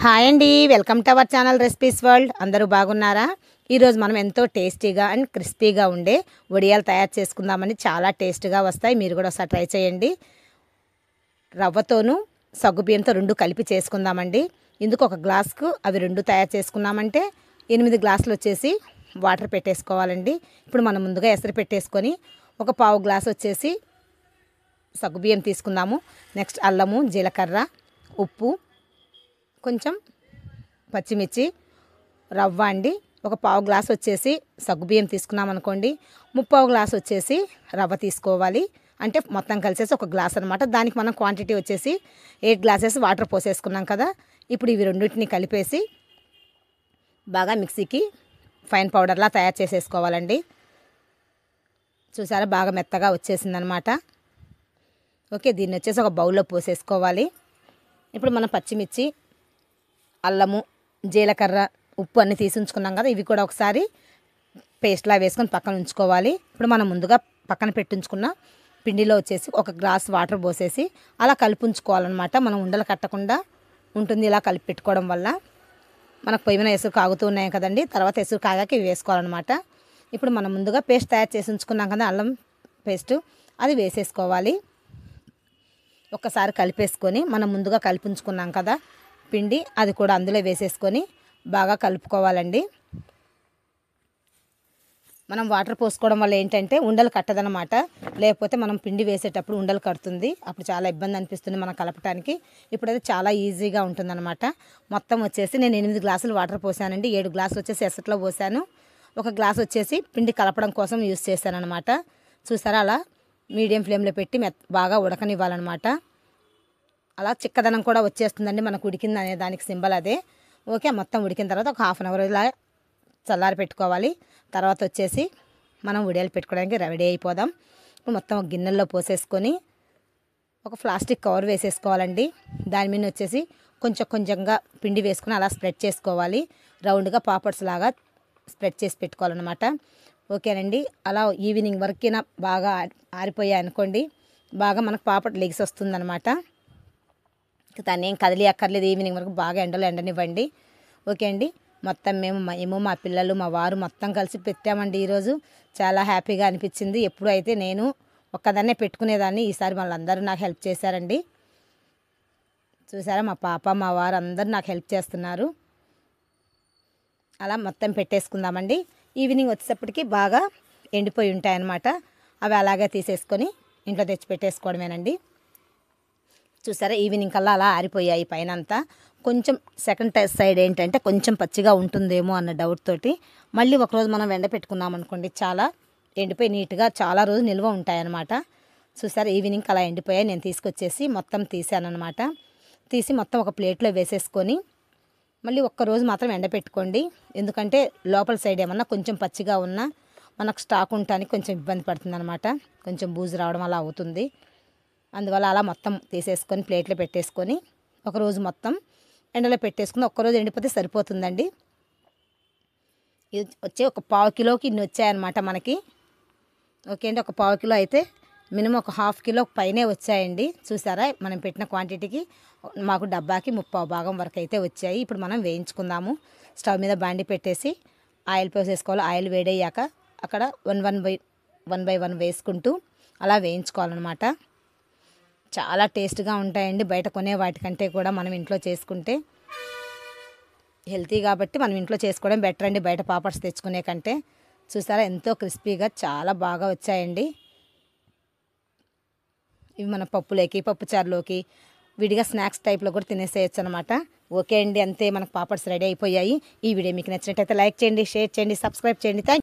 Hi అండి, welcome to our channel recipes world. అందరూ బాగున్నారా? ఈరోజు మనం ఎంతో టేస్టీగా అండ్ క్రిస్పీగా ఉండే వడియాలు తయారు చేసుకుందామని. చాలా టేస్ట్గా వస్తాయి, మీరు కూడా ఒకసారి ట్రై చేయండి. రవ్వతోనూ సగ్గుబియ్యంతో రెండు కలిపి చేసుకుందామండి. ఇందుకు ఒక గ్లాస్కు అవి రెండు తయారు చేసుకున్నామంటే 8 గ్లాసులు వచ్చేసి వాటర్ పెట్టేసుకోవాలండి. ఇప్పుడు మనం ముందుగా ఎసరు పెట్టేసుకొని ఒక పావు గ్లాస్ వచ్చేసి సగ్గుబియ్యం తీసుకుందాము. నెక్స్ట్ అల్లము, జీలకర్ర, ఉప్పు, కొంచెం పచ్చిమిర్చి, రవ్వ అండి. ఒక పావు గ్లాస్ వచ్చేసి సగ్గుబియ్యం తీసుకున్నాం అనుకోండి, ముప్పావు గ్లాస్ వచ్చేసి రవ్వ తీసుకోవాలి. అంటే మొత్తం కలిసేసి ఒక గ్లాస్ అనమాట. దానికి మనం క్వాంటిటీ వచ్చేసి 8 గ్లాసెస్ వాటర్ పోసేసుకున్నాం కదా. ఇప్పుడు ఇవి రెండింటిని కలిపేసి బాగా మిక్సీకి ఫైన్ పౌడర్లా తయారు చేసేసుకోవాలండి. చూసారా, బాగా మెత్తగా వచ్చేసిందనమాట. ఓకే, దీన్ని వచ్చేసి ఒక బౌల్లో పోసేసుకోవాలి. ఇప్పుడు మనం పచ్చిమిర్చి, అల్లము, జీలకర్ర, ఉప్పు అన్నీ తీసి ఉంచుకున్నాం కదా, ఇవి కూడా ఒకసారి పేస్ట్లా వేసుకొని పక్కన ఉంచుకోవాలి. ఇప్పుడు మనం ముందుగా పక్కన పెట్టించుకున్న పిండిలో వచ్చేసి ఒక గ్లాస్ వాటర్ పోసేసి అలా కలిపి ఉంచుకోవాలన్నమాట. మనం ఉండలు కట్టకుండా ఉంటుంది ఇలా కలిపి పెట్టుకోవడం వల్ల. మనకు పొయ్యి మీద ఎసురు కాగుతూ ఉన్నాయి కదండి, తర్వాత ఎసురు కాగాక ఇవి వేసుకోవాలన్నమాట. ఇప్పుడు మనం ముందుగా పేస్ట్ తయారు చేసి ఉంచుకున్నాం కదా, అల్లం పేస్టు, అది వేసేసుకోవాలి. ఒక్కసారి కలిపేసుకొని మనం ముందుగా కలిపి ఉంచుకున్నాం కదా పిండి, అది కూడా అందులో వేసేసుకొని బాగా కలుపుకోవాలండి. మనం వాటర్ పోసుకోవడం వల్ల ఏంటంటే ఉండలు కట్టదనమాట. లేకపోతే మనం పిండి వేసేటప్పుడు ఉండలు కడుతుంది, అప్పుడు చాలా ఇబ్బంది అనిపిస్తుంది మనం కలపటానికి. ఇప్పుడైతే చాలా ఈజీగా ఉంటుందన్నమాట. మొత్తం వచ్చేసి నేను 8 గ్లాసులు వాటర్ పోసానండి. 7 గ్లాసులు వచ్చేసి ఎసట్లో పోసాను, ఒక గ్లాస్ వచ్చేసి పిండి కలపడం కోసం యూస్ చేశాను అనమాట. చూసారా, అలా మీడియం ఫ్లేమ్లో పెట్టి బాగా ఉడకనివ్వాలన్నమాట. అలా చిక్కదనం కూడా వచ్చేస్తుందండి మనకు ఉడికింది అనే దానికి సింబల్ అదే. ఓకే, మొత్తం ఉడికిన తర్వాత ఒక హాఫ్ అన్ అవర్ ఇలా చల్లారి పెట్టుకోవాలి. తర్వాత వచ్చేసి మనం వడియాలు పెట్టుకోవడానికి రెడీ అయిపోదాం. మొత్తం ఒక గిన్నెల్లో పోసేసుకొని ఒక ప్లాస్టిక్ కవర్ వేసేసుకోవాలండి. దాని మీద వచ్చేసి కొంచెం కొంచెంగా పిండి వేసుకొని అలా స్ప్రెడ్ చేసుకోవాలి. రౌండ్గా పాపడ్స్ లాగా స్ప్రెడ్ చేసి పెట్టుకోవాలన్నమాట. ఓకేనండి, అలా ఈవినింగ్ వరకైనా బాగా ఆరిపోయాయి అనుకోండి, బాగా మనకు పాపడ్ లెగ్స్ వస్తుందన్నమాట. దాన్ని ఏం కదిలి అక్కర్లేదు, ఈవినింగ్ వరకు బాగా ఎండలో ఎండనివ్వండి. ఓకే అండి, మొత్తం మేము మా పిల్లలు, మా వారు మొత్తం కలిసి పెట్టామండి. ఈరోజు చాలా హ్యాపీగా అనిపించింది. ఎప్పుడు అయితే నేను ఒక్కదాన్నే పెట్టుకునేదాన్ని, ఈసారి వాళ్ళందరూ నాకు హెల్ప్ చేశారండి. చూసారా, మా పాప, మా వారు అందరూ నాకు హెల్ప్ చేస్తున్నారు. అలా మొత్తం పెట్టేసుకుందామండి. ఈవినింగ్ వచ్చేటప్పటికి బాగా ఎండిపోయి ఉంటాయన్నమాట. అవి అలాగే తీసేసుకొని ఇంట్లో తెచ్చి పెట్టేసుకోవడమేనండి. చూసారా, ఈవినింగ్ కల్లా అలా ఆరిపోయాయి పైన అంతా. కొంచెం సెకండ్ సైడ్ ఏంటంటే కొంచెం పచ్చిగా ఉంటుందేమో అన్న డౌట్ తోటి మళ్ళీ ఒకరోజు మనం ఎండ పెట్టుకున్నాం అనుకోండి, చాలా ఎండిపోయి నీట్గా చాలా రోజు నిల్వ ఉంటాయన్నమాట. చూసారా, ఈవినింగ్ అలా ఎండిపోయాయి. నేను తీసుకొచ్చేసి మొత్తం తీసానమాట. తీసి మొత్తం ఒక ప్లేట్లో వేసేసుకొని మళ్ళీ ఒక్కరోజు మాత్రం ఎండ పెట్టుకోండి. ఎందుకంటే లోపల సైడ్ ఏమన్నా కొంచెం పచ్చిగా ఉన్నా మనకు స్టాక్ ఉండటానికి కొంచెం ఇబ్బంది పడుతుంది అనమాట. కొంచెం బూజు రావడం అలా అవుతుంది. అందువల్ల అలా మొత్తం తీసేసుకొని ప్లేట్లో పెట్టేసుకొని ఒకరోజు మొత్తం ఎండలో పెట్టేసుకుని ఒక్కరోజు ఎండిపోతే సరిపోతుందండి. ఇది వచ్చే ఒక పావు కిలోకి ఇన్ని వచ్చాయన్నమాట మనకి. ఓకే అండి, ఒక పావు కిలో అయితే మినిమం ఒక హాఫ్ కిలో పైనే వచ్చాయండి. చూసారా, మనం పెట్టిన క్వాంటిటీకి మాకు డబ్బాకి 30 భాగం వరకు అయితే వచ్చాయి. ఇప్పుడు మనం వేయించుకుందాము. స్టవ్ మీద బాండి పెట్టేసి ఆయిల్ పోసేసుకోవాలి. ఆయిల్ వేడయ్యాక అక్కడ 1 బై 1 వేసుకుంటూ అలా వేయించుకోవాలన్నమాట. చాలా టేస్ట్గా ఉంటాయండి. బయట కొనే వాటికంటే కూడా మనం ఇంట్లో చేసుకుంటే హెల్తీ కాబట్టి మనం ఇంట్లో చేసుకోవడం బెటర్ అండి, బయట పాపడ్స్ తెచ్చుకునే కంటే. చూసారా, ఎంతో క్రిస్పీగా చాలా బాగా వచ్చాయండి. ఇవి మన పప్పులోకి, పప్పుచారులోకి, విడిగా స్నాక్స్ టైప్లో కూడా తినేసేయచ్చు అనమాట. ఓకే అండి, అంతే, మనకు పాపడ్స్ రెడీ అయిపోయాయి. ఈ వీడియో మీకు నచ్చినట్టయితే లైక్ చేయండి, షేర్ చేయండి, సబ్స్క్రైబ్ చేయండి. థ్యాంక్